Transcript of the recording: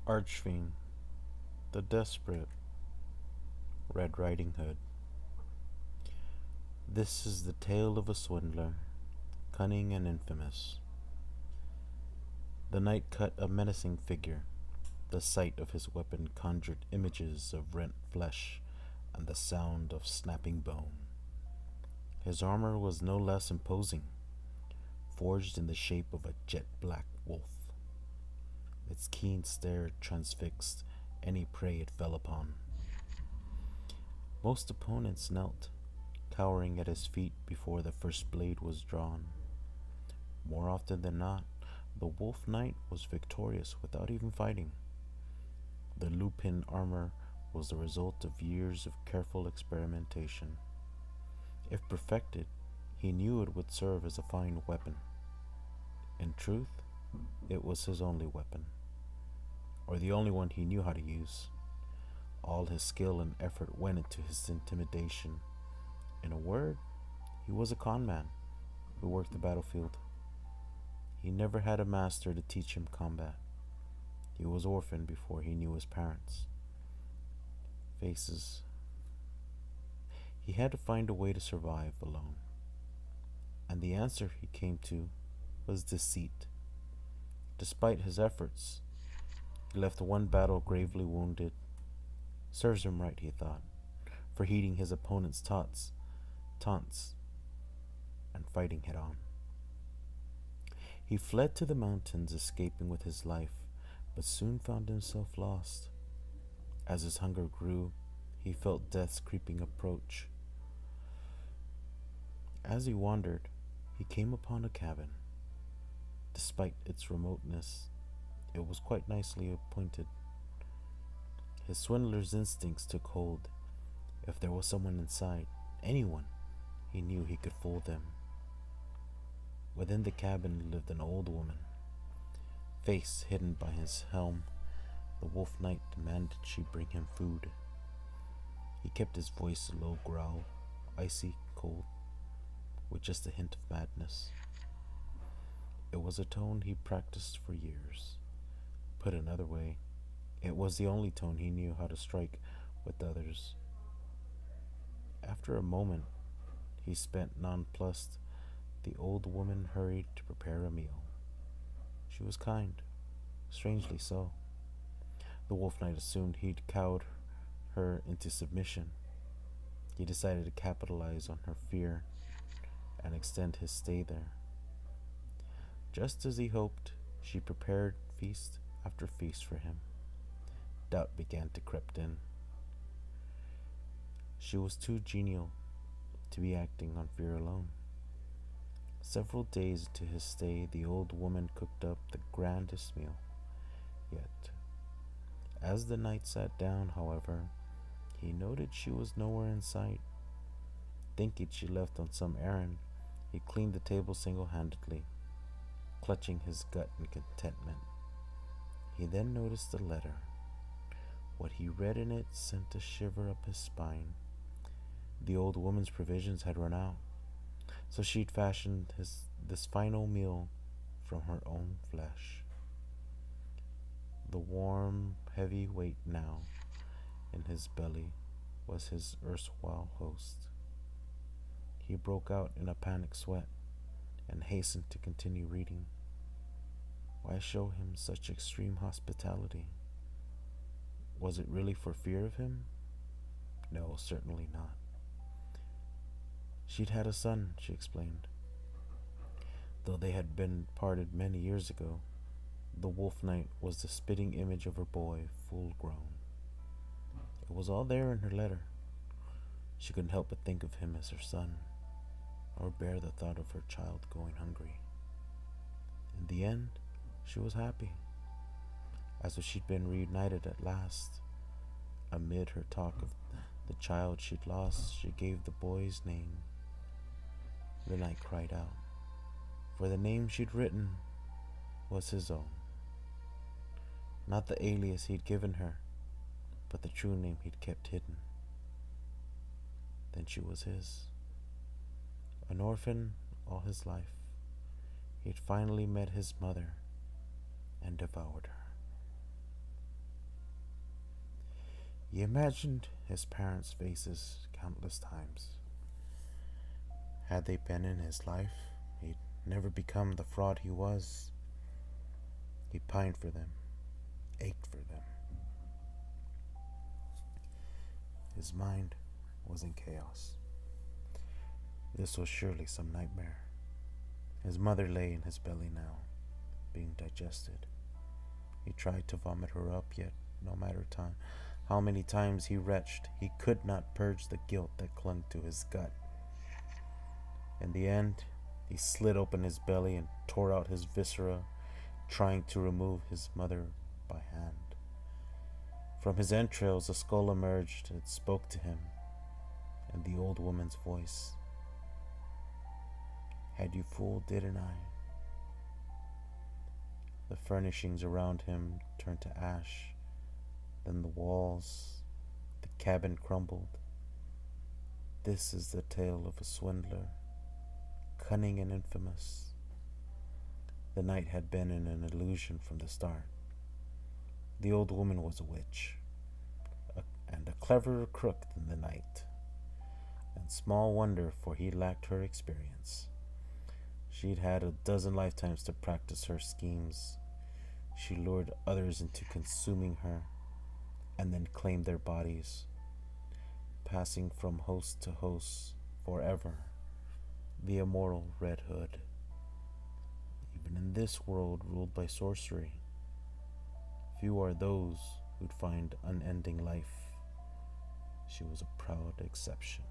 Archfiend, the Desperate, Red Riding Hood. This is the tale of a swindler, cunning and infamous. The night cut a menacing figure. The sight of his weapon conjured images of rent flesh and the sound of snapping bone. His armor was no less imposing, forged in the shape of a jet black wolf. Its keen stare transfixed any prey it fell upon. Most opponents knelt, cowering at his feet before the first blade was drawn. More often than not, the Wolf Knight was victorious without even fighting. The lupin armor was the result of years of careful experimentation. If perfected, he knew it would serve as a fine weapon. In truth, it was his only weapon, or the only one he knew how to use. All his skill and effort went into his intimidation. In a word, he was a con man who worked the battlefield. He never had a master to teach him combat. He was orphaned before he knew his parents. Faces. He had to find a way to survive alone. And the answer he came to was deceit. Despite his efforts, he left one battle gravely wounded. Serves him right, he thought, for heeding his opponent's taunts, and fighting head on. He fled to the mountains, escaping with his life, but soon found himself lost. As his hunger grew, he felt death's creeping approach. As he wandered, he came upon a cabin. Despite its remoteness, it was quite nicely appointed. His swindler's instincts took hold. If there was someone inside, anyone, he knew he could fool them. Within the cabin lived an old woman. Face hidden by his helm, the Wolf Knight demanded she bring him food. He kept his voice a low growl, icy cold, with just a hint of madness. It was a tone he practiced for years. Put another way, it was the only tone he knew how to strike with others. After a moment he spent nonplussed, the old woman hurried to prepare a meal. She was kind, strangely so. The Wolf Knight assumed he'd cowed her into submission. He decided to capitalize on her fear and extend his stay there. Just as he hoped, she prepared feast after feast for him. Doubt began to creep in. She was too genial to be acting on fear alone. Several days into his stay, the old woman cooked up the grandest meal yet. As the knight sat down, however, he noted she was nowhere in sight. Thinking she left on some errand, he cleaned the table single-handedly, clutching his gut in contentment. He then noticed a letter. What he read in it sent a shiver up his spine. The old woman's provisions had run out, so she'd fashioned this final meal from her own flesh. The warm, heavy weight now in his belly was his erstwhile host. He broke out in a panic sweat and hastened to continue reading. Why show him such extreme hospitality? Was it really for fear of him? No, certainly not. She'd had a son, she explained. Though they had been parted many years ago, the Wolf Knight was the spitting image of her boy, full grown. It was all there in her letter. She couldn't help but think of him as her son, or bear the thought of her child going hungry. In the end, she was happy, as if she'd been reunited at last. Amid her talk of the child she'd lost, she gave the boy's name. The knight cried out, for the name she'd written was his own. Not the alias he'd given her, but the true name he'd kept hidden. Then she was his. An orphan all his life, he'd finally met his mother and devoured her. He imagined his parents' faces countless times. Had they been in his life, he'd never become the fraud he was. He pined for them, ached for them. His mind was in chaos. This was surely some nightmare. His mother lay in his belly now, being digested. He tried to vomit her up, yet no matter how many times he retched, he could not purge the guilt that clung to his gut. In the end, he slit open his belly and tore out his viscera, trying to remove his mother by hand. From his entrails a skull emerged and spoke to him, and the old woman's voice. Had you fooled, didn't I? The furnishings around him turned to ash, then the walls, the cabin crumbled. This is the tale of a swindler, cunning and infamous. The night had been an illusion from the start. The old woman was a witch, and a cleverer crook than the knight. And small wonder, for he lacked her experience. She'd had a dozen lifetimes to practice her schemes. She lured others into consuming her, and then claimed their bodies, passing from host to host forever, the immortal Red Hood. Even in this world ruled by sorcery, few are those who'd find unending life. She was a proud exception.